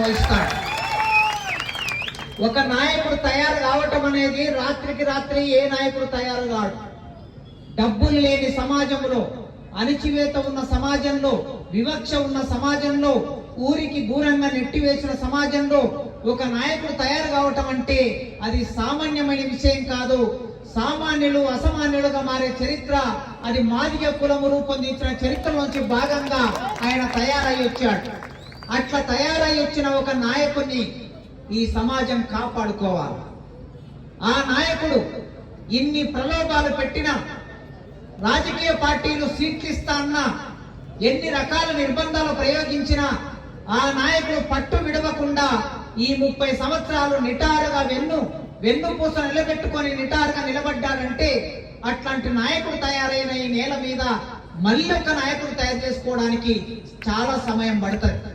వహిస్తాడు. ఒక నాయకుడు తయారు కావటం అనేది రాత్రికి రాత్రి ఏ నాయకుడు తయారు కాడు. డబ్బులు లేని సమాజంలో, అణిచివేత ఉన్న సమాజంలో, వివక్ష ఉన్న సమాజంలో, ఊరికి దూరంగా నెట్టివేసిన సమాజంలో ఒక నాయకుడు తయారు కావటం అంటే అది సామాన్యమైన విషయం కాదు. సామాన్యులు అసామాన్యులుగా మారే చరిత్ర, అది మాదిగ కులము రూపొందించిన చరిత్రలోంచి భాగంగా ఆయన తయారై వచ్చాడు. అట్లా తయారై వచ్చిన ఒక నాయకుడిని ఈ సమాజం కాపాడుకోవాలి. ఆ నాయకుడు ఇన్ని ప్రలోభాలు పెట్టినా, రాజకీయ పార్టీలు సీట్లు ఇస్తా అన్నా, ఎన్ని రకాల నిర్బంధాలు ప్రయోగించినా ఆ నాయకుడు పట్టు విడవకుండా ఈ 30 సంవత్సరాలు నిటారుగా వెన్నుపూస నిలబెట్టుకొని నిటారుగా నిలబడ్డాడంటే అట్లాంటి నాయకుడు తయారైన ఈ నేల మీద మళ్ళీ ఒక నాయకుడు తయారు చేసుకోవడానికి చాలా సమయం పడుతుంది.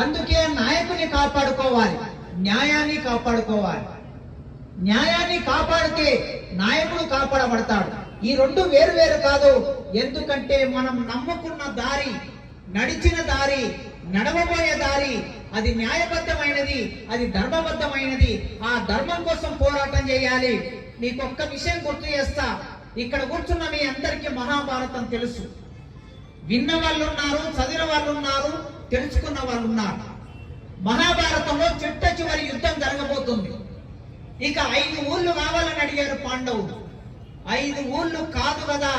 అందుకే నాయకుని కాపాడుకోవాలి, న్యాయాన్ని కాపాడుకోవాలి. న్యాయాన్ని కాపాడితే నాయకుడు కాపాడబడతాడు. ఈ రెండు వేరు వేరు కాదు. ఎందుకంటే మనం నమ్ముకున్న దారి, నడిచిన దారి, నడవబోయే దారి అది న్యాయబద్ధమైనది, అది ధర్మబద్ధమైనది. ఆ ధర్మం కోసం పోరాటం చేయాలి. మీకు ఒక్క విషయం గుర్తు చేస్తా. ఇక్కడ కూర్చున్న మీ అందరికీ మహాభారతం తెలుసు. విన్న వాళ్ళు ఉన్నారు, చదివిన వాళ్ళు ఉన్నారు, తెలుసుకున్న వాళ్ళు ఉన్నారు. మహాభారతంలో చిట్ట చివరి యుద్ధం జరగబోతుంది. ఇక 5 ఊళ్ళు కావాలని అడిగారు పాండవులు. 5 ఊళ్ళు కాదు కదా,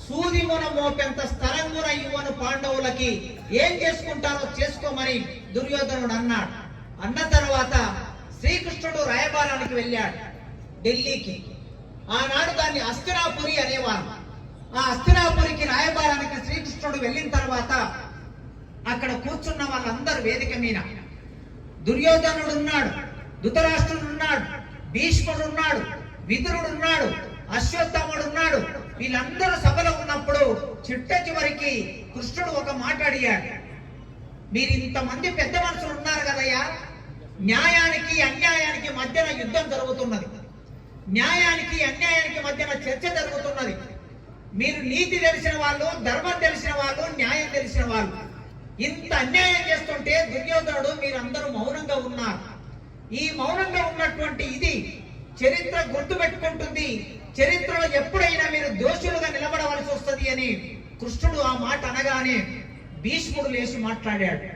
సూది మొన మోపెంత స్థలం కూడా ఇవ్వను పాండవులకి, ఏం చేసుకుంటారో చేసుకోమని దుర్యోధనుడు అన్నాడు. అన్న తర్వాత శ్రీకృష్ణుడు రాయబారానికి వెళ్ళాడు ఢిల్లీకి. ఆనాడు దాన్ని హస్తినాపురి అనేవారు. ఆ హస్తినాపురికి రాయబారానికి శ్రీకృష్ణుడు వెళ్ళిన తర్వాత అక్కడ కూర్చున్న వాళ్ళందరూ వేదిక మీద దుర్యోధనుడు ఉన్నాడు, ధృతరాష్ట్రుడు ఉన్నాడు, భీష్ముడు ఉన్నాడు, విదురుడు ఉన్నాడు, అశ్వత్థాముడు ఉన్నాడు. వీళ్ళందరూ సభలో ఉన్నప్పుడు చిట్ట చివరికి కృష్ణుడు ఒక మాట అడిగాడు. మీరు ఇంతమంది పెద్ద మనుషులు ఉన్నారు కదయ్యా, న్యాయానికి అన్యాయానికి మధ్యన యుద్ధం జరుగుతున్నది, న్యాయానికి అన్యాయానికి మధ్యన చర్చ జరుగుతున్నది. మీరు నీతి తెలిసిన వాళ్ళు, ధర్మం తెలిసిన వాళ్ళు, న్యాయం తెలిసిన వాళ్ళు, ఇంత అన్యాయం చేస్తుంటే దుర్యోధనుడు మీరందరూ మౌనంగా ఉన్నారు. ఈ మౌనంగా ఉన్నటువంటి ఇది చరిత్ర గుర్తు పెట్టుకుంటుంది. చరిత్రలో ఎప్పుడైనా మీరు దోషులుగా నిలబడవలసి వస్తుంది అని కృష్ణుడు ఆ మాట అనగానే భీష్ముడు లేచి మాట్లాడాడు.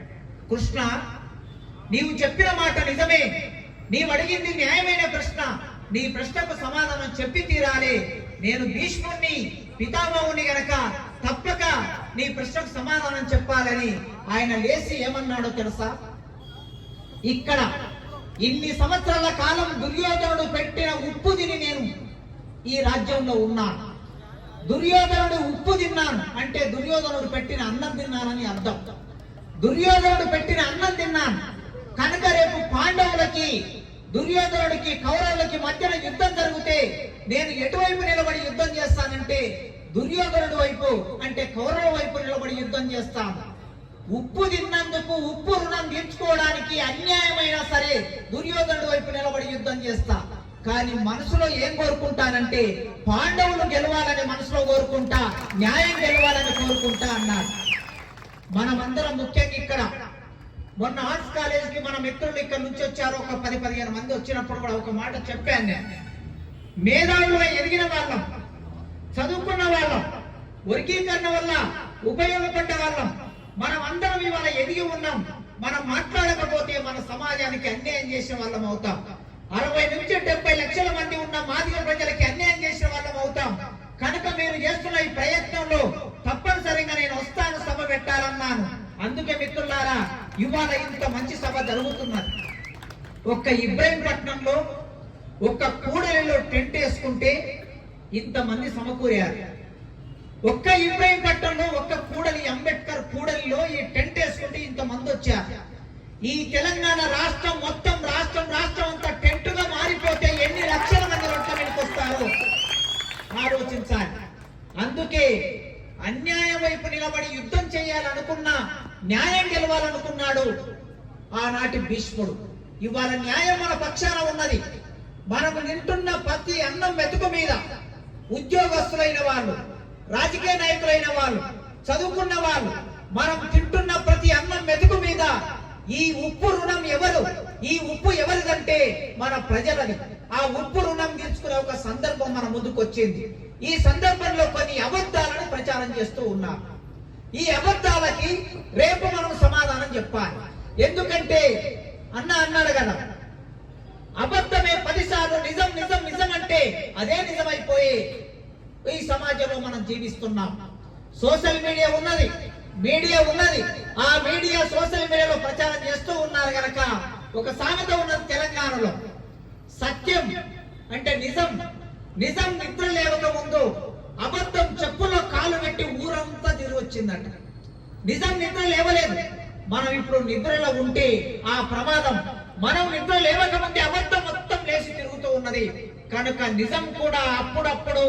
కృష్ణ, నీవు చెప్పిన మాట నిజమే, నీవు అడిగింది న్యాయమైన ప్రశ్న, నీ ప్రశ్నకు సమాధానం చెప్పి తీరాలి. నేను భీష్ముడిని, పితామహుని గనక తప్పక నీ ప్రశ్నకు సమాధానం చెప్పాలని ఆయన లేచి ఏమన్నాడో తెలుసా? ఇక్కడ ఇన్ని సంవత్సరాల కాలం దుర్యోధనుడు పెట్టిన ఉప్పు తిని నేను ఈ రాజ్యంలో ఉన్నాను. దుర్యోధనుడు ఉప్పు తిన్నాను అంటే దుర్యోధనుడు పెట్టిన అన్నం తిన్నానని అర్థం. దుర్యోధనుడు పెట్టిన అన్నం తిన్నాను కనుక రేపు పాండవులకి, దుర్యోధనుడికి, కౌరవులకి మధ్యన యుద్ధం జరిగితే నేను ఎటువైపు నిలబడి యుద్ధం చేస్తానంటే దుర్యోధనుడి వైపు, అంటే కౌరవ వైపు నిలబడి యుద్ధం చేస్తాను. ఉప్పు తిన్నందుకు ఉప్పు రుణం తీర్చుకోవడానికి అన్యాయమైనా సరే దుర్యోధనుడి వైపు నిలబడి యుద్ధం చేస్తా. కానీ మనసులో ఏం కోరుకుంటానంటే పాండవులు గెలవాలని మనసులో కోరుకుంటా, న్యాయం గెలవాలని కోరుకుంటా అన్నాడు. మనమందరం ముఖ్యంగా ఇక్కడ మొన్న ఆర్ట్స్ కాలేజీకి మన మిత్రులు ఇక్కడ నుంచి వచ్చారు, ఒక 10-15 మంది వచ్చినప్పుడు కూడా ఒక మాట చెప్పాను నేను. మేధావులుగా ఎదిగిన వాళ్ళం, చదువుకున్న వాళ్ళం, వర్గీకరణ వల్ల ఉపయోగపడ్డ వాళ్ళం, మనం అందరం ఇవాళ ఎదిగి ఉన్నాం. మనం మాట్లాడకపోతే మన సమాజానికి అన్యాయం చేసిన వాళ్ళం అవుతాం. 60 నుంచి 70 లక్షల మంది ఉన్న మాదిగ ప్రజలకి అన్యాయం చేసిన వాళ్ళం అవుతాం. కనుక మీరు చేస్తున్న ఈ ప్రయత్నంలో తప్పనిసరిగా నేను వస్తాను, సభ పెట్టాలన్నాను. అందుకే మిత్రులారా ఇవాళ ఇంత మంచి సభ జరుగుతున్నది. ఒక్క ఇబ్రహీంపట్నంలో, ఒక్క కూడలిలో టెంట్ వేసుకుంటే ఇంతమంది సమకూరారు. ఒక్క ఇబ్రహీంపట్నంలో, ఒక్క కూడలి, అంబేద్కర్ కూడలిలో ఈ టెంట్ వేసుకుంటే ఇంతమంది వచ్చారు. ఈ తెలంగాణ రాష్ట్రం మొత్తం రాష్ట్రం అంతా టెంటుగా మారిపోతే ఎన్ని లక్షల మంది రోడ్ల మీదకి వస్తారో ఆలోచించాలి. అందుకే అన్యాయం వైపు నిలబడి యుద్ధం చేయాలనుకున్నా, న్యాయం గెలవాలనుకున్నాడు ఆనాటి భీష్ముడు. ఇవాళ న్యాయం మన పక్షాన ఉన్నది. మనము నింటున్న ప్రతి అన్నం మెతుకు మీద ఉద్యోగస్తులైన వాళ్ళు, రాజకీయ నాయకులైన వాళ్ళు, చదువుకున్న వాళ్ళు, మనం తింటున్న ప్రతి అన్నం మెతుకు మీద ఈ ఉప్పు రుణం ఎవరు? ఈ ఉప్పు ఎవరిదంటే మన ప్రజలది. ఆ ఉప్పు రుణం తీర్చుకునే ఒక సందర్భం మన ముందుకు వచ్చింది. ఈ సందర్భంలో కొన్ని అబద్ధాలను ప్రచారం చేస్తూ ఉన్నారు. ఈ అబద్ధాలకి రేపు మనం సమాధానం చెప్పాలి. ఎందుకంటే అన్నాడు కదా, అబద్ధమే 10 సార్లు నిజం నిజం నిజం అంటే అదే నిజమైపోయి ఈ సమాజంలో మనం జీవిస్తున్నాం. సోషల్ మీడియా ఉన్నది, ఆ మీడియా సోషల్ మీడియాలో ప్రచారం చేస్తూ ఉన్నారు గనక ఒక సామెత ఉన్నది తెలంగాణలో, సత్యం అంటే నిజం నిద్ర లేవక ముందు అబద్ధం చెప్పులో కాలు పెట్టి ఊరంతా తిరిగి వచ్చిందంట. నిజం నిద్ర లేవలేదు. మనం ఇప్పుడు నిద్రలో ఉంటే ఆ ప్రమాదం, మనం నిద్ర లేవక ముందే అబద్ధం మొత్తం లేచి తిరుగుతూ ఉన్నది. కనుక నిజం కూడా అప్పుడప్పుడు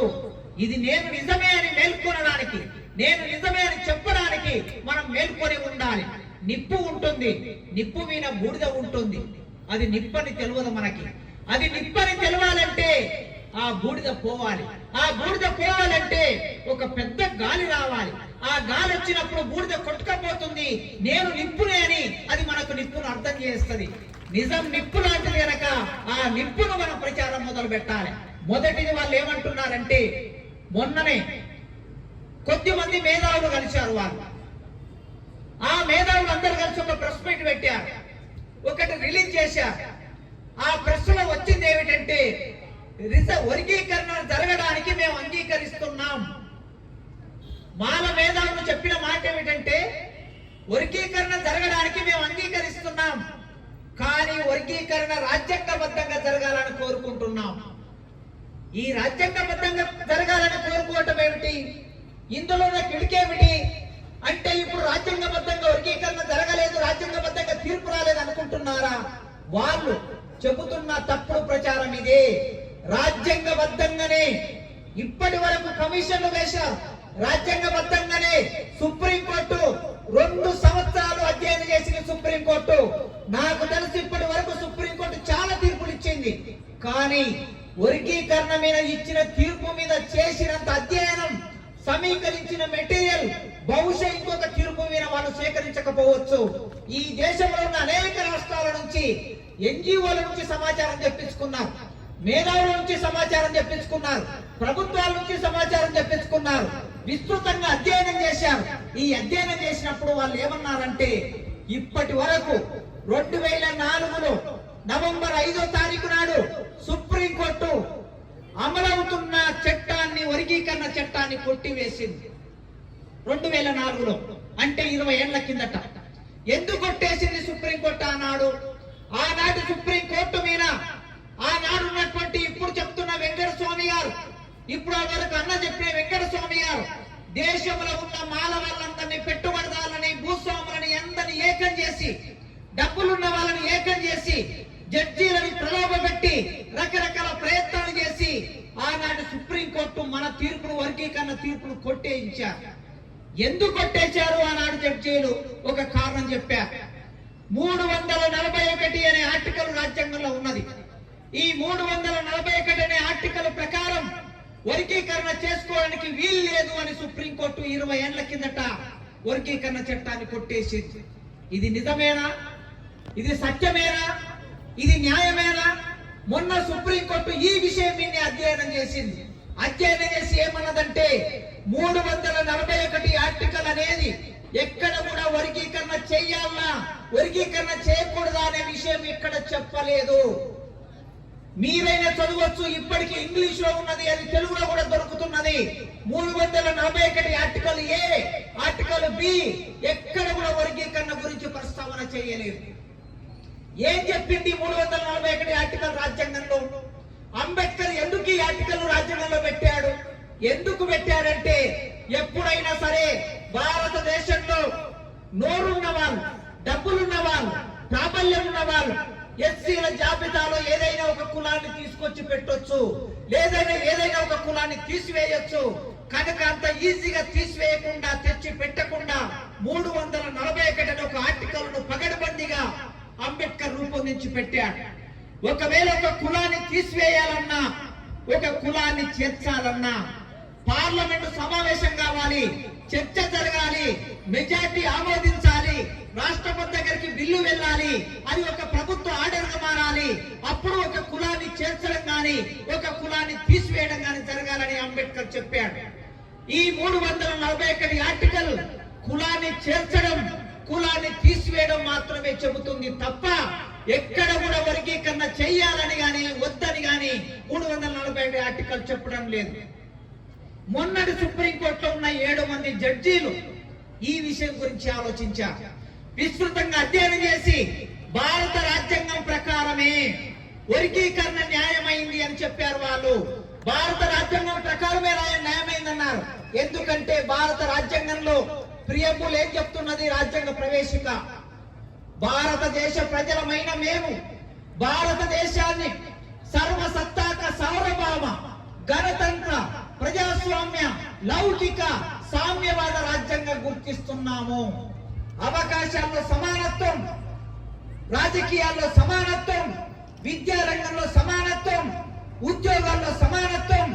ఇది నేను నిజమే అని మేల్కొనడానికి, నేను నిజమే అని చెప్పడానికి మనం మేల్కొని ఉండాలి. నిప్పు ఉంటుంది, నిప్పు మీద బూడిద ఉంటుంది. అది నిప్పని తెలియదు మనకి. అది నిప్పని తెలవాలంటే ఆ బూడిద పోవాలి. ఆ బూడిద పోవాలంటే ఒక పెద్ద గాలి రావాలి. ఆ గాలి వచ్చినప్పుడు బూడిద కొట్టుకపోతుంది. నేను నిప్పునే అని అది మనకు నిప్పును అర్థం చేస్తుంది. నిజం నిప్పు లాంటిది గనక ఆ నిప్పును మనం ప్రచారం మొదలు పెట్టాలి. మొదటిది వాళ్ళు ఏమంటున్నారంటే, మొన్ననే కొద్దిమంది మేధావులు కలిశారు. వాళ్ళు ఆ మేధావులు అందరు కలిసి ఒక ప్రెస్ మీట్ పెట్టారు, ఒకటి రిలీజ్ చేశారు. ఆ ప్రెస్ లో వచ్చింది ఏమిటంటే, వర్గీకరణ జరగడానికి మేము అంగీకరిస్తున్నాం. మాల మేధావులు చెప్పిన మాట ఏమిటంటే, వర్గీకరణ జరగడానికి మేము అంగీకరిస్తున్నాం, కానీ వర్గీకరణ రాజ్యాంగబద్ధంగా జరగాలని కోరుకుంటున్నాం. ఈ రాజ్యాంగబద్ధంగా జరగాలని కోరుకోవటం ఏమిటి? ఇందులోనే కిడికేమిటి అంటే, ఇప్పుడు రాజ్యాంగబద్ధంగా వర్గీకరణ జరగలేదు, రాజ్యాంగబద్ధంగా తీర్పు రాలేదు అనుకుంటున్నారా? వాళ్ళు చెబుతున్న తప్పుడు ప్రచారం ఇదే. రాజ్యాంగబద్ధంగానే ఇప్పటి వరకు కమిషన్లు వేశారు. రాజ్యాంగబద్ధంగానే సుప్రీంకోర్టు 2 సంవత్సరాలు అధ్యయనం చేసింది. సుప్రీంకోర్టు నాకు తెలిసి ఇప్పటి వరకు సుప్రీంకోర్టు చాలా తీర్పులు ఇచ్చింది. కానీ వర్గీకరణ మీద ఇచ్చిన తీర్పు మీద చేసినంత అధ్యయనం, సమీకరించిన మెటీరియల్ బహుశా ఇంకొక తీర్పు మీద వాళ్ళు సేకరించకపోవచ్చు. ఈ దేశంలో ఉన్న అనేక రాష్ట్రాల నుంచి, ఎన్జిఓల నుంచి సమాచారం తెప్పించుకున్నారు, మేధావుల నుంచి సమాచారం తెప్పించుకున్నారు, ప్రభుత్వాల నుంచి సమాచారం తెప్పించుకున్నారు, విస్తృతంగా అధ్యయనం చేశారు. ఈ అధ్యయనం చేసినప్పుడు వాళ్ళు ఏమన్నారంటే, ఇప్పటి వరకు 2004లో నవంబర్ 5వ తారీఖు నాడు సుప్రీంకోర్టు అమలవుతున్న చట్టాన్ని, వర్గీకరణ చట్టాన్ని కొట్టివేసింది. 2004లో అంటే 20 ఏళ్ల కిందట. ఎందుకు కొట్టేసింది సుప్రీంకోర్టు ఆనాడు సుప్రీంకోర్టు మీద ఆనాడు ఉన్నటువంటి ఇప్పుడు చెప్తున్న వెంకటస్వామి గారు, ఇప్పుడు వరకు అన్న చెప్పిన వెంకటస్వామి గారు, దేశంలో ఉన్న మాల వాళ్ళందరినీ, పెట్టుబడిదారులని, భూస్వాములని అందరినీ ఏకం చేసి, డబ్బులున్న వాళ్ళని ఏకం చేసి, జడ్జీలని ప్రలోభపెట్టి రకరకాల ప్రయత్నాలు చేసి ఆనాడు సుప్రీంకోర్టు మన తీర్పును, వర్గీకరణ తీర్పును కొట్టేయించారు. ఎందుకు కొట్టేశారు ఆనాడు జడ్జీలు? ఒక కారణం చెప్పారు. 341 అనే ఆర్టికల్ రాజ్యాంగంలో ఉన్నది. ఈ 341 అనే ఆర్టికల్ ప్రకారం వర్గీకరణ చేసుకోవడానికి వీలు లేదు అని సుప్రీంకోర్టు 20 ఏళ్ల కిందట వర్గీకరణ చట్టాన్ని కొట్టేసింది. ఇది నిజమేనా? ఇది సత్యమేనా? ఇది న్యాయమేనా? మొన్న సుప్రీంకోర్టు ఈ విషయం మీద అధ్యయనం చేసింది. అధ్యయనం చేసి ఏమన్నదంటే, 341 ఆర్టికల్ అనేది ఎక్కడ కూడా వర్గీకరణ చెయ్యాలా, వర్గీకరణ చేయకూడదా అనే విషయం ఎక్కడ చెప్పలేదు. మీరైనా చదవచ్చు, ఇప్పటికీ ఇంగ్లీష్ లో ఉన్నది, అది తెలుగులో కూడా దొరుకుతున్నది. 341 ఆర్టికల్ ఏ, ఆర్టికల్ బి ఎక్కడ కూడా వర్గీకరణ గురించి ప్రస్తావన చేయలేదు. ఏం చెప్పింది 341 ఆర్టికల్ రాజ్యాంగంలో? అంబేద్కర్ ఎందుకు ఈ ఆర్టికల్ రాజ్యాంగంలో పెట్టాడు? ఎందుకు పెట్టాడంటే, ఎప్పుడైనా సరే భారతదేశంలో నోరున్న వాళ్ళు, డబ్బులున్న వాళ్ళు, ప్రాబల్యం ఉన్న వాళ్ళు ఎస్సీల జాబితాలో ఏదైనా ఒక కులాన్ని తీసుకొచ్చి పెట్టొచ్చు, ఏదైనా ఒక కులాన్ని తీసివేయొచ్చు. కనుక అంత ఈజీగా తీసివేయకుండా, తెచ్చి పెట్టకుండా 341 ఒక ఆర్టికల్ ను పగడబందిగా అంబేద్కర్ రూపొందించి పెట్టాడు. ఒకవేళ ఒక కులాన్ని తీసివేయాలన్నా, ఒక కులాన్ని చేర్చాలన్నా పార్లమెంటు సమావేశం కావాలి, చర్చ జరగాలి, మెజార్టీ ఆమోదించాలి. రాష్ట్రపతి దగ్గరికి బిల్లు వెళ్ళాలి, అది ఒక ప్రభుత్వ ఆర్డర్ గా మారాలి, అప్పుడు ఒక కులాన్ని చేర్చడం గాని ఒక కులాన్ని తీసివేయడం గాని జరగాలని అంబేద్కర్ చెప్పాడు. ఈ 341 ఆర్టికల్ కులాన్ని చేర్చడం, కులాన్ని తీసివేయడం మాత్రమే చెబుతుంది తప్ప ఎక్కడ కూడా వర్గీకరణ చెయ్యాలని గాని వద్దని గాని 341 ఆర్టికల్ చెప్పడం లేదు. మొన్నటి సుప్రీంకోర్టులో ఉన్న 7 మంది జడ్జీలు ఈ విషయం గురించి ఆలోచించారు. విస్తృతంగా అధ్యయనం చేసి భారత రాజ్యాంగం ప్రకారమే వర్గీకరణ న్యాయమైంది అని చెప్పారు. వాళ్ళు భారత రాజ్యాంగం ప్రకారమే న్యాయమైందన్నారు. ఎందుకంటే భారత రాజ్యాంగంలో ప్రియంబుల్ ఏం చెప్తున్నది? రాజ్యాంగ ప్రవేశిక భారతదేశ ప్రజలమైన మేము భారతదేశాన్ని సర్వసత్తాక సార్వభౌమ గణతంత్ర ప్రజాస్వామ్య లౌకిక సామ్యవాద రాజ్యాంగం గుర్తిస్తున్నాము. అవకాశాల్లో సమానత్వం, రాజకీయాల్లో సమానత్వం, విద్యారంగంలో సమానత్వం, ఉద్యోగాల్లో సమానత్వం,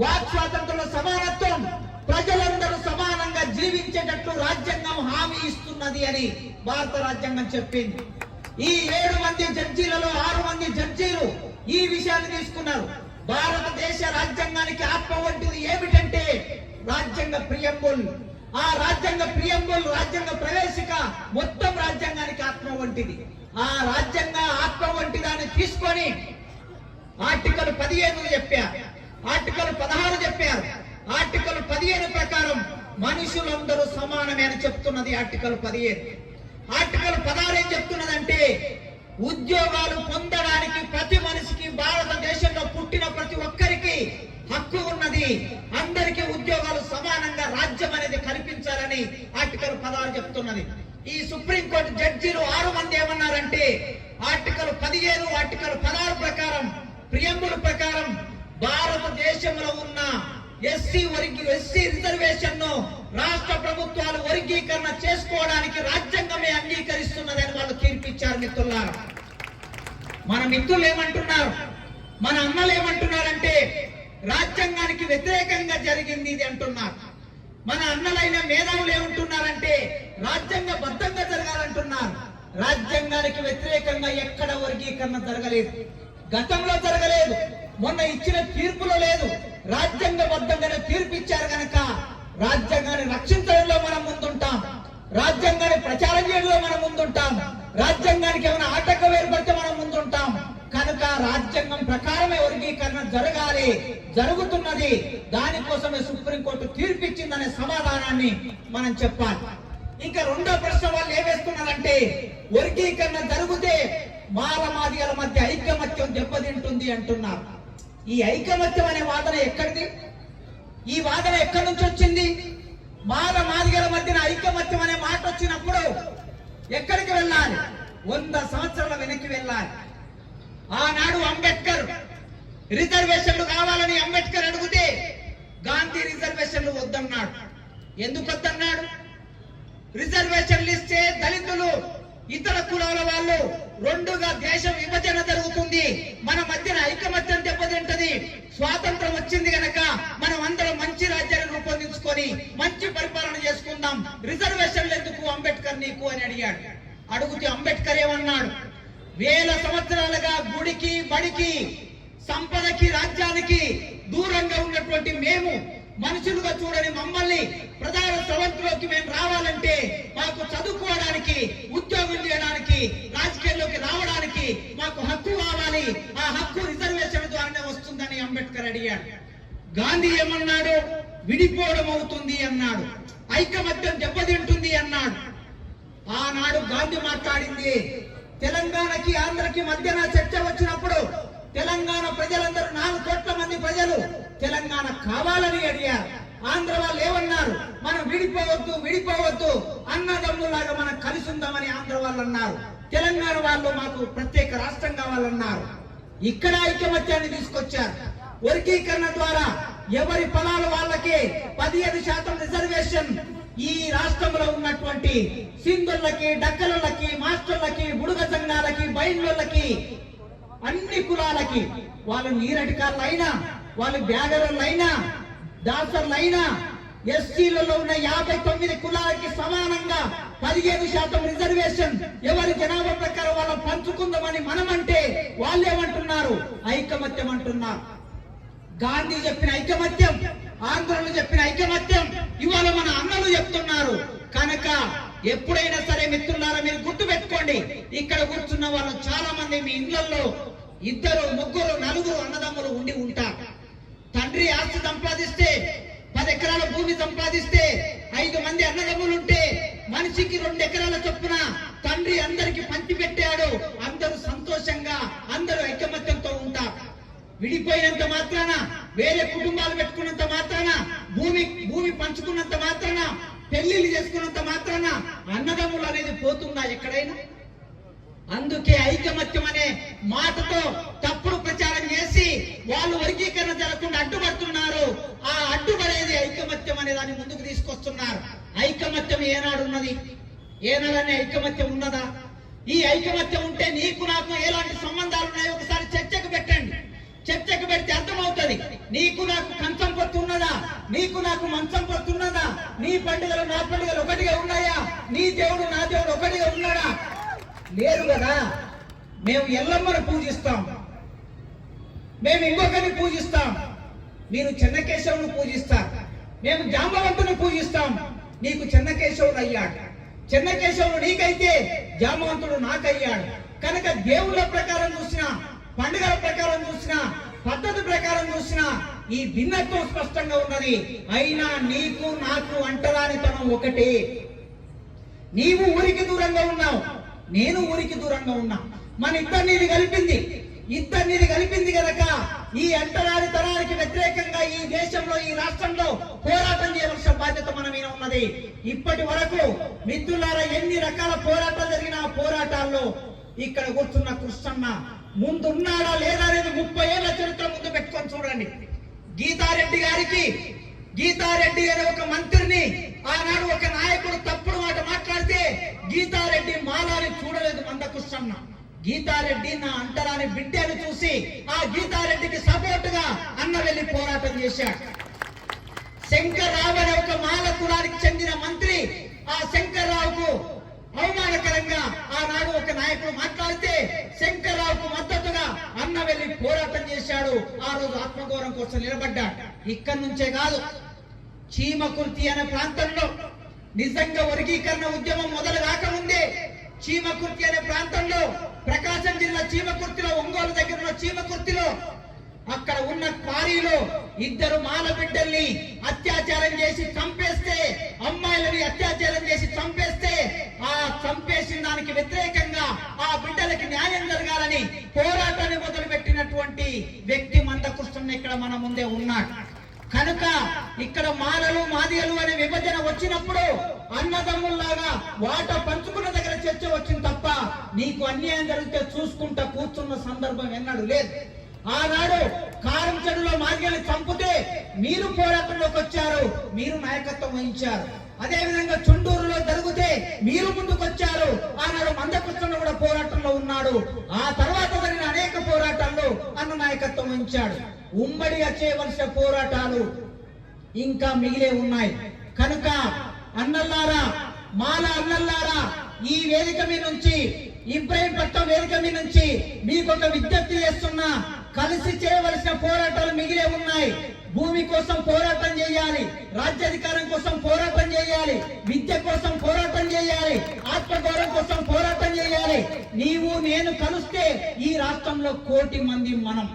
వాక్ స్వాతంత్రంలో సమానత్వం, ప్రజలందరూ సమానంగా జీవించేటట్లు రాజ్యాంగం హామీ ఇస్తున్నది అని భారత రాజ్యాంగం చెప్పింది. ఈ 7 మంది జడ్జీలలో 6 మంది జడ్జీలు ఈ విషయాన్ని తీసుకున్నారు. భారతదేశ రాజ్యాంగానికి ఆత్మ వంటిది ఏమిటంటే రాజ్యాంగ ప్రియంబుల్. ఆ రాజ్యాంగ ప్రియంబుల్, రాజ్యాంగ ప్రవేశిక మొత్తం రాజ్యాంగానికి ఆత్మ వంటిది. ఆ రాజ్యాంగ ఆత్మ వంటి దాన్ని తీసుకొని ఆర్టికల్ 15 చెప్పారు, ఆర్టికల్ 16 చెప్పారు. ఆర్టికల్ 15 ప్రకారం మనుషులందరూ సమానమే అని చెప్తున్నది ఆర్టికల్ 15. ఆర్టికల్ 16 ఏం చెప్తున్నదంటే ఉద్యోగాలు పొందడానికి ప్రతి మనిషికి భారతదేశంలో పుట్టిన ప్రతి ఒక్కరికి హక్కు ఉన్నది. అందరికీ ఉద్యోగాలు సమానంగా రాజ్యం అనేది కల్పించాలని ఆర్టికల్ 16 చెప్తున్నది. ఈ సుప్రీంకోర్టు జడ్జీలు 6 మంది ఏమన్నారంటే ఆర్టికల్ 15, ఆర్టికల్ 16 ప్రకారం ప్రియంబుల్ ప్రకారం భారతదేశంలో ఉన్న ఎస్సీ రిజర్వేషన్ ను రాష్ట్ర ప్రభుత్వాలు వర్గీకరణ చేసుకోవడానికి రాజ్యాంగమే అంగీకరిస్తున్నదని వాళ్ళు తీర్పిచ్చారు. మిత్రులారా, మన మిత్రులు ఏమంటున్నారు, మన అన్నలు ఏమంటున్నారంటే రాజ్యాంగానికి వ్యతిరేకంగా జరిగింది ఇది అంటున్నారు. మన అన్నలైన మేధావులు ఏమంటున్నారంటే రాజ్యాంగ బద్ధంగా జరగాలంటున్నారు. రాజ్యాంగానికి వ్యతిరేకంగా ఎక్కడ వర్గీకరణ జరగలేదు, గతంలో జరగలేదు, మొన్న ఇచ్చిన తీర్పులో లేదు. రాజ్యాంగబద్ధంగానే తీర్పు ఇచ్చారు కనుక రాజ్యాంగాన్ని రక్షించడంలో మనం ముందుంటాం, రాజ్యాంగాన్ని ప్రచారం చేయడంలో మనం ముందుంటాం, రాజ్యాంగానికి ఏమైనా ఆటంకం ఏర్పడితే మనం ముందుంటాం. కనుక రాజ్యాంగం ప్రకారమే వర్గీకరణ జరగాలి, జరుగుతున్నది. దానికోసమే సుప్రీంకోర్టు తీర్పిచ్చిందనే సమాధానాన్ని మనం చెప్పాలి. ఇంకా రెండో ప్రశ్న వాళ్ళు ఏమేస్తున్నారంటే వర్గీకరణ జరిగితే మాలమాదిగల మధ్య ఐకమత్యం దెబ్బతింటుంది అంటున్నారు. ఈ ఐకమత్యం అనే వాదన ఎక్కడిది? ఈ వాదన ఎక్కడి నుంచి వచ్చింది? మాలమాదిగల మధ్యన ఐకమత్యం అనే మాట వచ్చినప్పుడు ఎక్కడికి వెళ్ళాలి? 100 సంవత్సరాల వెనక్కి వెళ్ళాలి. ఆనాడు అంబేద్కర్ రిజర్వేషన్లు కావాలని అంబేద్కర్ అడిగితే గాంధీ రిజర్వేషన్లు వద్దన్నాడు. ఎందుకు వద్దన్నాడు? రిజర్వేషన్లు ఇస్తే దళితులు, ఇతర కులాల వాళ్ళు రెండుగా దేశ విభజన జరుగుతుంది, మన మధ్యన ఐకమత్యం దెబ్బతింటది. స్వాతంత్రం వచ్చింది గనక మనం అందరం మంచి రాజ్యాన్ని రూపొందించుకొని మంచి పరిపాలన చేసుకుందాం, రిజర్వేషన్లు ఎందుకు అంబేద్కర్ నీకు అని అడిగాడు. అడిగితే అంబేద్కర్ ఏమన్నాడు? 1000 సంవత్సరాలుగా గుడికి బడికి సంపదకి రాజ్యానికి దూరంగా ఉన్నటువంటి మేము మనుషులుగా చూడని మమ్మల్ని ప్రధాన స్రవంతిలోకి మేము రావాలంటే మాకు చదువుకోవడానికి, ఉద్యోగం చేయడానికి, రాజకీయాల్లోకి రావడానికి మాకు హక్కు కావాలి. ఆ హక్కు రిజర్వేషన్ ద్వారానే వస్తుందని అంబేద్కర్ అడిగాడు. గాంధీ ఏమన్నాడు? విడిపోవడం అవుతుంది అన్నాడు, ఐకమత్యం దెబ్బతింటుంది అన్నాడు. ఆనాడు గాంధీ మాట్లాడింది తెలంగాణకి ఆంధ్రకి మధ్యన చర్చ వచ్చినప్పుడు తెలంగాణ ప్రజలందరూ 4 కోట్ల మంది ప్రజలు తెలంగాణ కావాలని అడిగారు. ఆంధ్ర వాళ్ళు ఏమన్నారు? మనం విడిపోవద్దు, విడిపోవద్దు, అన్నదమ్ములాగా మనం కలిసి ఉందామని ఆంధ్ర వాళ్ళు అన్నారు. తెలంగాణ వాళ్ళు మాకు ప్రత్యేక రాష్ట్రం కావాలన్నారు. ఇక్కడ ఐకమత్యాన్ని తీసుకొచ్చారు. వర్గీకరణ ద్వారా ఎవరి పొలాలు వాళ్ళకి 15% రిజర్వేషన్ ఈ రాష్ట్రంలో ఉన్నటువంటి సింధులకి, డక్కలకి, మాస్టర్లకి, బుడుగ సంఘాలకి, బైండ్లకి, అన్ని కులాలకి, వాళ్ళు నీరటికారులైనా, వాళ్ళు బ్యాగర్లైనా, దాసర్లైనా, ఎస్సీలలో ఉన్న 59 కులాలకి సమానంగా 15% రిజర్వేషన్ ఎవరి జనాభా ప్రకారం వాళ్ళ పంచుకుందామని మనమంటే వాళ్ళేమంటున్నారు ఐకమత్యం అంటున్నారు. గాంధీ చెప్పిన ఐకమత్యం, ఆంధ్రులు చెప్పిన ఐకమత్యం ఇవాళ మన అన్నలు చెప్తున్నారు. కనుక ఎప్పుడైనా సరే మిత్రులారా మీరు గుర్తు పెట్టుకోండి, ఇక్కడ కూర్చున్న వాళ్ళు చాలా మంది మీ ఇళ్లలో 2, 3, 4 అన్నదమ్ములు ఉండి ఉంటారు. తండ్రి ఆస్తి సంపాదిస్తే 10 ఎకరాల భూమి సంపాదిస్తే 5 మంది అన్నదమ్ములు ఉంటే మనిషికి 2 ఎకరాల చొప్పున తండ్రి అందరికి పంచి పెట్టాడు. అందరూ సంతోషంగా అందరూ ఐకమత్యంతో ఉంటారు. విడిపోయినంత మాత్రాన, వేరే కుటుంబాలు పెట్టుకున్నంత మాత్రాన, భూమి పంచుకున్నంత మాత్రాన, పెళ్లిళ్ళు చేసుకున్నంత మాత్రాన అన్నదమ్ములు అనేది పోతుందా ఎక్కడైనా? అందుకే ఐకమత్యం అనే మాటతో తప్పుడు ప్రచారం చేసి వాళ్ళు వర్గీకరణ జరగకుండా అడ్డుపడుతున్నారు. ఆ అడ్డుపడేది ఐకమత్యం అనే దాన్ని ముందుకు తీసుకొస్తున్నారు. ఐకమత్యం ఏనాడు ఉన్నది? ఏనాడనే ఐకమత్యం ఉన్నదా? ఈ ఐకమత్యం ఉంటే నీకు నాకు ఎలాంటి సంబంధాలు ఉన్నాయో ఒకసారి చర్చకు పెట్టండి. చర్చకు పెడితే అర్థమవుతుంది. నీకు నాకు కంచం పొత్తున్నదా? నీకు నాకు మంచం పొత్తున్నదా? నీ పండుగలు నా పండుగలు ఒకటిగా ఉన్నాయా? నీ దేవుడు నా దేవుడు ఒకటిగా ఉన్నాడా? లేదు కదా. మేము ఎల్లమ్మను పూజిస్తాం, మేము ఇంకొకరిని పూజిస్తాం, మీరు చెన్నకేశవుని పూజిస్తారు, మేము జాంబవంతుని పూజిస్తాం. నీకు చెన్నకేశవుడు అయ్యాడు, చెన్నకేశవుడు నీకైతే జాంబవంతుడు నాకయ్యాడు. కనుక దేవుళ్ళ ప్రకారం చూసినా, పండుగల ప్రకారం చూసినా, పద్ధతి ప్రకారం చూసినా ఈ భిన్నత్వం స్పష్టంగా ఉన్నది. అయినా నీకు నాకు అంటరానితనం ఒకటే. నీవు ఊరికి దూరంగా ఉన్నావు, నేను ఊరికి దూరంగా ఉన్నా. మన ఇద్దరిని కలిపింది గనక ఈ అంటరాని తరానికి వ్యతిరేకంగా ఈ దేశంలో, ఈ రాష్ట్రంలో పోరాటం చేయవలసిన బాధ్యత మన మీద ఉన్నది. ఇప్పటి వరకు మిత్రులారా ఎన్ని రకాల పోరాటాలు జరిగిన పోరాటాల్లో ఇక్కడ కూర్చున్న కృష్ణన్న ముందున్నాడా లేదా అనేది 30 ఏళ్ల చరిత్ర ముందు పెట్టుకొని చూడండి. గీతారెడ్డి అనే ఒక మంత్రిని ఆనాడు ఒక నాయకుడు తప్పుడు మాట మాట్లాడితే గీతారెడ్డి మాలాని చూడలేదు మందకృష్ణన్న. గీతారెడ్డి నా అంటరాని బిడ్డ అని చూసి ఆ గీతారెడ్డికి సపోర్ట్ గా అన్న వెళ్లి పోరాటం చేశాడు. శంకర్రావు అనే ఒక మాల కులానికి చెందిన మంత్రి ఆ శంకర్రావుకు అవమానకరంగా ఆనాడు ఒక నాయకుడు మాట్లాడితే శంకర్రావుకు మద్దతుగా అన్న వెళ్లి పోరాటం చేశాడు. ఆ రోజు ఆత్మగౌరవం కోసం నిలబడ్డాడు. ఇక్కడి నుంచే కాదు, చీమకుర్తి అనే ప్రాంతంలో నిజంగా వర్గీకరణ ఉద్యమం మొదలు కాకముందే చీమకుర్తి అనే ప్రాంతంలో, ప్రకాశం జిల్లా చీమకుర్తిలో, ఒంగోలు దగ్గర ఉన్న చీమకుర్తిలో అక్కడ ఉన్న క్వారీలో 2 మాల బిడ్డల్ని అత్యాచారం చేసి చంపేస్తే, అమ్మాయిలని అత్యాచారం చేసి చంపేస్తే ఆ చంపేసిన దానికి వ్యతిరేకంగా ఆ బిడ్డలకి న్యాయం జరగాలని పోరాటాన్ని మొదలుపెట్టినటువంటి వ్యక్తి మందకృష్ణన్ ఇక్కడ మన ముందే ఉన్నాడు. కనుక ఇక్కడ మాలలు మాదిగలు అనే విభజన వచ్చినప్పుడు అన్నదమ్ముల్లాగా వాట పంచుకున్న దగ్గర చర్చ వచ్చింది తప్ప నీకు అన్యాయం జరిగితే చూసుకుంటా కూర్చున్న సందర్భం ఎన్నడూ లేదు. ఆనాడు కారం చెడులో మాదిగల్ని చంపితే మీరు పోరాటంలోకి వచ్చారు, మీరు నాయకత్వం వహించారు. అదే విధంగా చుండూరులో జరిగితే మీరు ముందుకొచ్చారు. ఆనాడు మందకృష్ణుడు కూడా పోరాటంలో ఉన్నాడు. ఆ తర్వాత జరిగిన అనేక పోరాటాల్లో అన్న నాయకత్వం వహించాడు. ఉమ్మడిగా చేయవలసిన పోరాటాలు ఇంకా మిగిలే ఉన్నాయి. కనుక అన్నల్లారా, మాల అన్నల్లారా, ఈ వేదిక మీద నుంచి, ఇబ్రహీంపట్నం వేదిక మీద నుంచి మీకు ఒక విజ్ఞప్తి చేస్తున్నా, కలిసి చేయవలసిన పోరాటాలు మిగిలే ఉన్నాయి. భూమి కోసం పోరాటం చేయాలి, రాజ్యాధికారం కోసం పోరాటం చేయాలి, విద్య కోసం పోరాటం చేయాలి, ఆత్మగౌరవం కోసం పోరాటం చేయాలి. నీవు నేను కలిస్తే ఈ రాష్ట్రంలో 1 కోటి మంది మనం.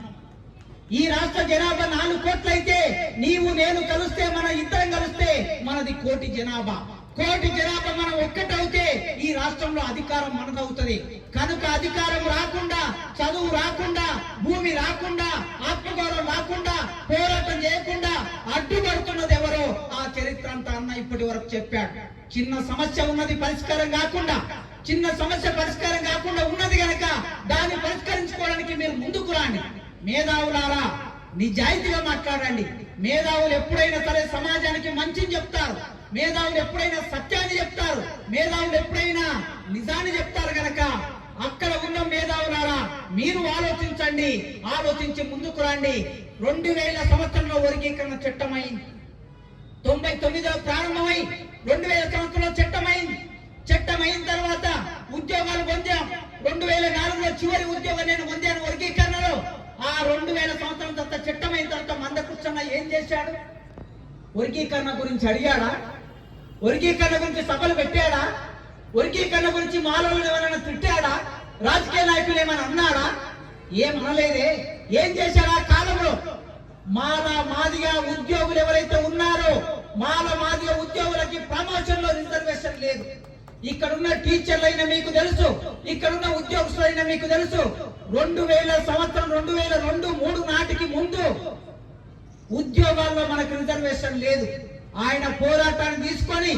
ఈ రాష్ట్ర జనాభా 4 కోట్లయితే నీవు నేను కలిస్తే, మన ఇద్దరం కలిస్తే మనది 1 కోటి జనాభా. 1 కోటి జనాభా మనం ఒక్కటవుతే ఈ రాష్ట్రంలో అధికారం మనదవుతుంది. కనుక అధికారం రాకుండా, చదువు రాకుండా, భూమి రాకుండా, ఆత్మగౌరవం రాకుండా, పోరాటం చేయకుండా అడ్డుపడుతున్నది ఎవరో ఆ చరిత్ర అంతా అన్న ఇప్పటి వరకు చెప్పాడు. చిన్న సమస్య ఉన్నది పరిష్కారం కాకుండా, ఉన్నది గనక దాన్ని పరిష్కరించుకోవడానికి మీరు ముందుకు రండి. మేధావులారా, నిజాయితీగా మాట్లాడండి. మేధావులు ఎప్పుడైనా సరే సమాజానికి మంచిని చెప్తారు, మేధావులు ఎప్పుడైనా సత్యాన్ని చెప్తారు, మేధావులు ఎప్పుడైనా నిజాన్ని చెప్తారు. గనక అక్కడ ఉన్న మేధావులారా మీరు ఆలోచించండి, ఆలోచించి ముందుకు రండి. 2000 సంవత్సరంలో వర్గీకరణ చట్టమైంది. 99లో ప్రారంభమై 2000 సంవత్సరంలో చట్టమైంది. చట్టం అయిన తర్వాత ఉద్యోగాలు పొందాం. 2004లో చివరి ఉద్యోగం నేను పొందాను వర్గీకరణలో. ఆ 2000 సంవత్సరం తర్వాత చట్టం అయిన తర్వాత మందకృష్ణ ఏం చేశాడు? వర్గీకరణ గురించి అడిగాడా? వర్గీకరణ గురించి సభలు పెట్టాడా? వర్గీకరణ గురించి మాలలను ఎవరైనా తిట్టాడా? రాజకీయ నాయకులు ఏమైనా అన్నాడా? ఏమనలేదే. ఏం చేశాడు ఆ కాలంలో? మాదిగా ఉద్యోగులు ఎవరైతే ఉన్నారో మాదిగా ఉద్యోగులకి ప్రమోషన్ లో రిజర్వేషన్ లేదు. ఇక్కడున్న టీచర్లైనా మీకు తెలుసు, ఇక్కడున్న ఉద్యోగస్తులైనా మీకు తెలుసు. 2000 సంవత్సరం 2002-3 నాటికి ముందు ఉద్యోగాల్లో మనకు రిజర్వేషన్ లేదు. ఆయన పోరాటాన్ని తీసుకొని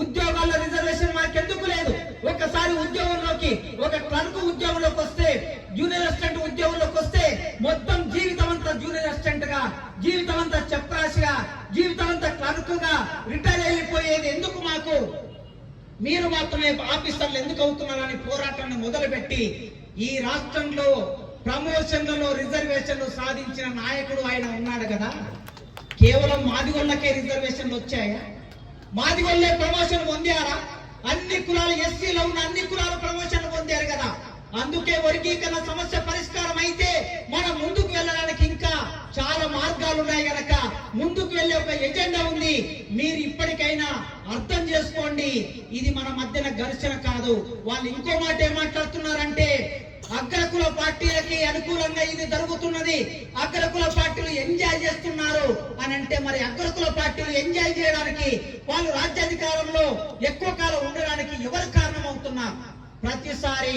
ఉద్యోగాల్లో రిజర్వేషన్ మనకెందుకు లేదు? ఒకసారి ఉద్యోగంలోకి ఒక క్లర్క్ ఉద్యోగంలోకి వస్తే, జూనియర్ అసిస్టెంట్ ఉద్యోగంలోకి వస్తే మొత్తం జీవితం అంతా జూనియర్ అసిస్టెంట్ గా, జీవితం అంతా చప్రాసిగా, జీవితం అంతా క్లర్క్ గా రిటైర్ అయిపోయేది ఎందుకు? మాకు మీరు మాత్రమే ఆఫీసర్లు ఎందుకు అవుతున్నారని పోరాటాన్ని మొదలుపెట్టి ఈ రాష్ట్రంలో ప్రమోషన్లలో రిజర్వేషన్లు సాధించిన నాయకుడు ఆయన ఉన్నాడు కదా. కేవలం మాదిగొల్లకే రిజర్వేషన్లు వచ్చాయా? మాదిగొల్లే ప్రమోషన్ పొందారా? అన్ని కులాలు, ఎస్సీలో ఉన్న అన్ని కులాలు ప్రమోషన్లు పొందారు కదా. అందుకే వర్గీకరణ సమస్య పరిష్కారం అయితే మనం ముందుకు వెళ్ళడానికి ఇంకా చాలా మార్గాలు ఉన్నాయి గనక ముందుకు వెళ్ళే ఒక ఎజెండా ఉంది. మీరు ఇప్పటికైనా అర్థం చేసుకోండి, ఇది మన మధ్యన ఘర్షణ కాదు. వాళ్ళు ఇంకో మాట ఏం మాట్లాడుతున్నారంటే అగ్రకుల పార్టీలకి అనుకూలంగా ఇది జరుగుతున్నది, అగ్రకుల పార్టీలు ఎంజాయ్ చేస్తున్నారు అని అంటే, మరి అగ్రకుల పార్టీలు ఎంజాయ్ చేయడానికి, వాళ్ళు రాజ్యాధికారంలో ఎక్కువ కాలం ఉండడానికి ఎవరు కారణం అవుతున్నారు? ప్రతిసారి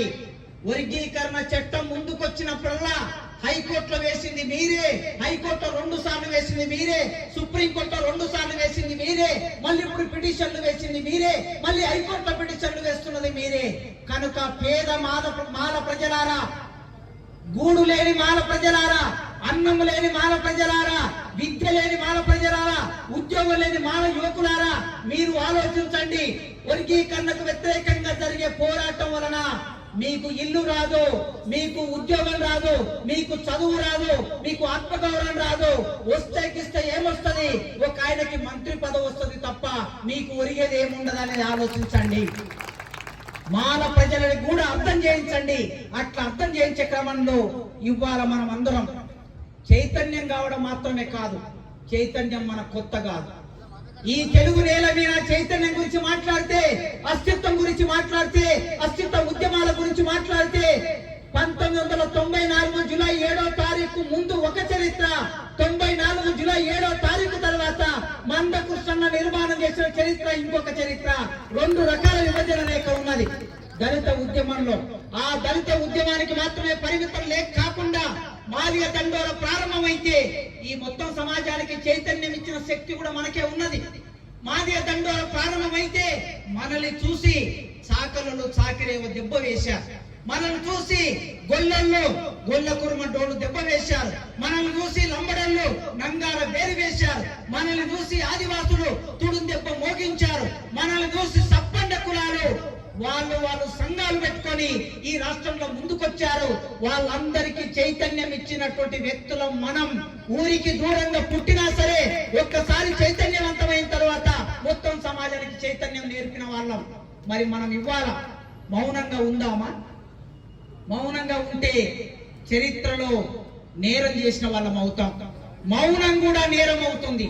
వర్గీకరణ చట్టం ముందుకొచ్చినప్పుడల్లా హైకోర్టులో వేసింది మీరే, హైకోర్టులో 2 సార్లు వేసింది మీరే, సుప్రీంకోర్టులో 2 సార్లు వేసింది మీరే, మళ్ళీ ఇప్పుడు పిటిషన్లు వేసింది మీరే, మళ్ళీ హైకోర్టులో పిటిషన్లు వేస్తున్నది మీరే. కనుక పేద మాల ప్రజలారా, గూడు లేని మాల ప్రజలారా, అన్నం లేని మాల ప్రజలారా, విద్య లేని మాల ప్రజలారా, ఉద్యోగం లేని మాల యువకులారా, మీరు ఆలోచించండి. వర్గీకరణకు వ్యతిరేకంగా జరిగే పోరాటం వలన మీకు ఇల్లు రాదు, మీకు ఉద్యోగం రాదు, మీకు చదువు రాదు, మీకు ఆత్మగౌరవం రాదు. వస్తే ఏమొస్తుంది? ఒక ఆయనకి మంత్రి పదవి వస్తుంది తప్ప మీకు ఒరిగేది ఏముండదు అనేది ఆలోచించండి. మాల ప్రజలని కూడా అర్థం చేయించండి. అట్లా అర్థం చేయించే క్రమంలో ఇవాళ మనం అందరం చైతన్యం కావడం మాత్రమే కాదు, చైతన్యం మన కొత్త కాదు. ఈ తెలుగు నేల మీద చైతన్యం గురించి మాట్లాడితే, అస్తిత్వం గురించి మాట్లాడితే, అస్తిత్వ ఉద్యమాల గురించి మాట్లాడితే 1994 జూలై 7వ తారీఖు ముందు ఒక చరిత్ర, 94 జూలై 7వ తారీఖు తర్వాత మందకృష్ణ నిర్మాణం చేసిన చరిత్ర ఇంకొక చరిత్ర. 2 రకాల విభజన రేఖ ఉన్నది దళిత ఉద్యమంలో. ఆ దళిత ఉద్యమానికి మాత్రమే పరిమితం లేక కాకుండా మాదిగ దండోర ప్రారంభమైతే ఈ మొత్తం సమాజానికి చైతన్యం ఇచ్చిన శక్తి కూడా మనకే ఉన్నది. మాదిగ దండోర ప్రారంభమైతే మనల్ని చూసి చాకలలో చాకిరేవ దెబ్బ వేశారు, మనల్ని చూసి గొల్లల్లో గొల్ల కురుమంటోళ్ళు దెబ్బ వేశారు, మనల్ని చూసి లంబడల్లో నంగాల వేరు వేశారు, మనల్ని చూసి ఆదివాసులు తుడు దెబ్బ మోగించారు, మనల్ని చూసి సప్పండ కులాలు వాళ్ళు సంఘాలు పెట్టుకొని ఈ రాష్ట్రంలో ముందుకొచ్చారు. వాళ్ళందరికీ చైతన్యం ఇచ్చినటువంటి వ్యక్తులం మనం. ఊరికి దూరంగా పుట్టినా సరే ఒక్కసారి చైతన్యవంతమైన తర్వాత మొత్తం సమాజానికి చైతన్యం నేర్పిన వాళ్ళం. మరి మనం ఇవాళ మౌనంగా ఉందామా? మౌనంగా ఉంటే చరిత్రలో నేరం చేసిన వాళ్ళం అవుతాం. మౌనం కూడా నేరం అవుతుంది.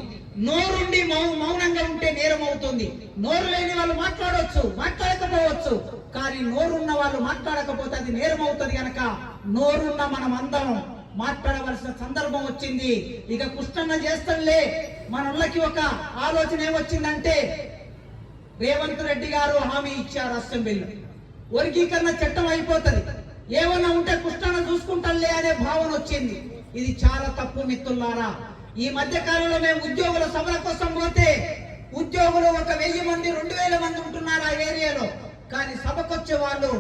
నోరుండి మౌనంగా ఉంటే నేరం అవుతుంది. నోరు లేని వాళ్ళు మాట్లాడవచ్చు, మాట్లాడకపోవచ్చు, కానీ నోరున్న వాళ్ళు మాట్లాడకపోతే అది నేరం అవుతుంది. కనుక నోరున్న మనం అందరం మాట్లాడవలసిన సందర్భం వచ్చింది. ఇక కృష్ణన్న చేస్తాడులే, మనకి ఒక ఆలోచన ఏమొచ్చిందంటే, రేవంత్ రెడ్డి గారు హామీ ఇచ్చారు అసెంబ్లీలో, వర్గీకరణ చట్టం అయిపోతుంది, ఏమన్నా ఉంటే కృష్ణన్న చూసుకుంటాడులే అనే భావన వచ్చింది. ఇది చాలా తప్పు మిత్రులారా. ఈ మధ్య కాలంలో మేము ఉద్యోగుల సభల కోసం పోతే ఉద్యోగులు 1000 మంది 2000 మంది ఉంటున్నారు ఆ ఏరియాలో, కానీ సభకొచ్చే వాళ్ళు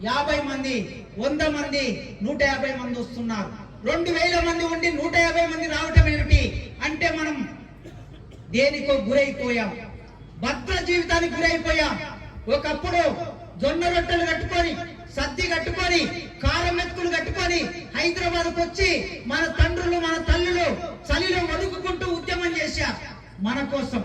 50 మంది 100 మంది 150 మంది వస్తున్నారు. 2000 మంది ఉండి 150 మంది రావటం ఏమిటి అంటే మనం దేనికో గురైపోయాం, భద్ర జీవితానికి గురైపోయాం. ఒకప్పుడు జొన్న రొట్టెలు కట్టుకొని, సద్ది కట్టుకొని, కారం మెతుకులు కట్టుకొని హైదరాబాద్కు వచ్చి మన తండ్రులు మన తల్లులు చలిలో వణుకుకుంటూ ఉద్యమం చేశారు మన కోసం.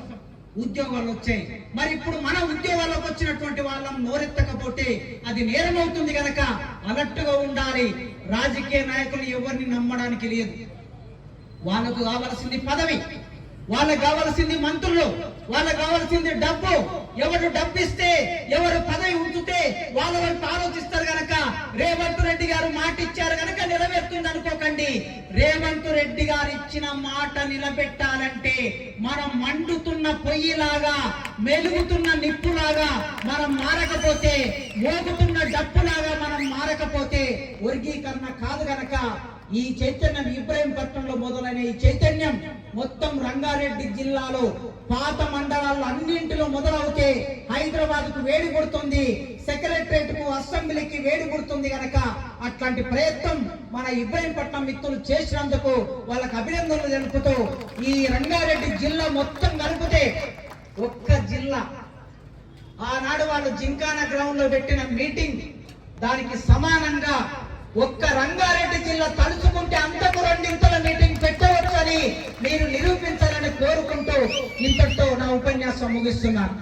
ఉద్యోగాలు వచ్చాయి. మరి ఇప్పుడు మన ఉద్యోగాలకు వచ్చినటువంటి వాళ్ళం నోరెత్తకపోతే అది నేరం అవుతుంది గనక అలర్ట్గా ఉండాలి. రాజకీయ నాయకులు ఎవరిని నమ్మడానికి లేదు. వాళ్ళకు కావలసింది పదవి, వాళ్ళకు కావలసింది మంత్రులు, వాళ్ళకు కావలసింది డబ్బు. ఎవరు డబ్బు ఇస్తే, ఎవరు పదవి ఉంచితే వాళ్ళ వైపు ఆలోచిస్తారు గనక రేవంత్ రెడ్డి గారు మాట ఇచ్చారు గనక నిలబెడుతుంది అనుకోకండి. రేవంత్ రెడ్డి గారు ఇచ్చిన మాట నిలబెట్టాలంటే మనం మండుతున్న పొయ్యిలాగా, మెలుగుతున్న నిప్పులాగా మనం మారకపోతే, మోగుతున్న డప్పులాగా మనం మారకపోతే వర్గీకరణ కాదు గనక ఈ చైతన్యం ఇబ్రహీంపట్నంలో మొదలైన ఈ చైతన్యం మొత్తం రంగారెడ్డి జిల్లాలో పాత మండలాల్లో అన్నింటిలో మొదలవుతే హైదరాబాద్ కు వేడి కొడుతుంది, సెక్రటరేట్ కు, అసెంబ్లీకి వేడి కొడుతుంది గనక అట్లాంటి ప్రయత్నం మన ఇబ్రహీంపట్నం మిత్రులు చేసినందుకు వాళ్ళకి అభినందనలు తెలుపుతూ, ఈ రంగారెడ్డి జిల్లా మొత్తం కలిపితే ఒక్క జిల్లా ఆనాడు వాళ్ళు జింకానా గ్రౌండ్ లో పెట్టిన మీటింగ్ దానికి సమానంగా ఒక్క రంగారెడ్డి జిల్లా తలుచుకుంటే అంతకు రెండింతల మీటింగ్ పెట్టవచ్చని మీరు నిరూపించాలని కోరుకుంటూ ఇంతటితో నా ఉపన్యాసం ముగిస్తున్నాను.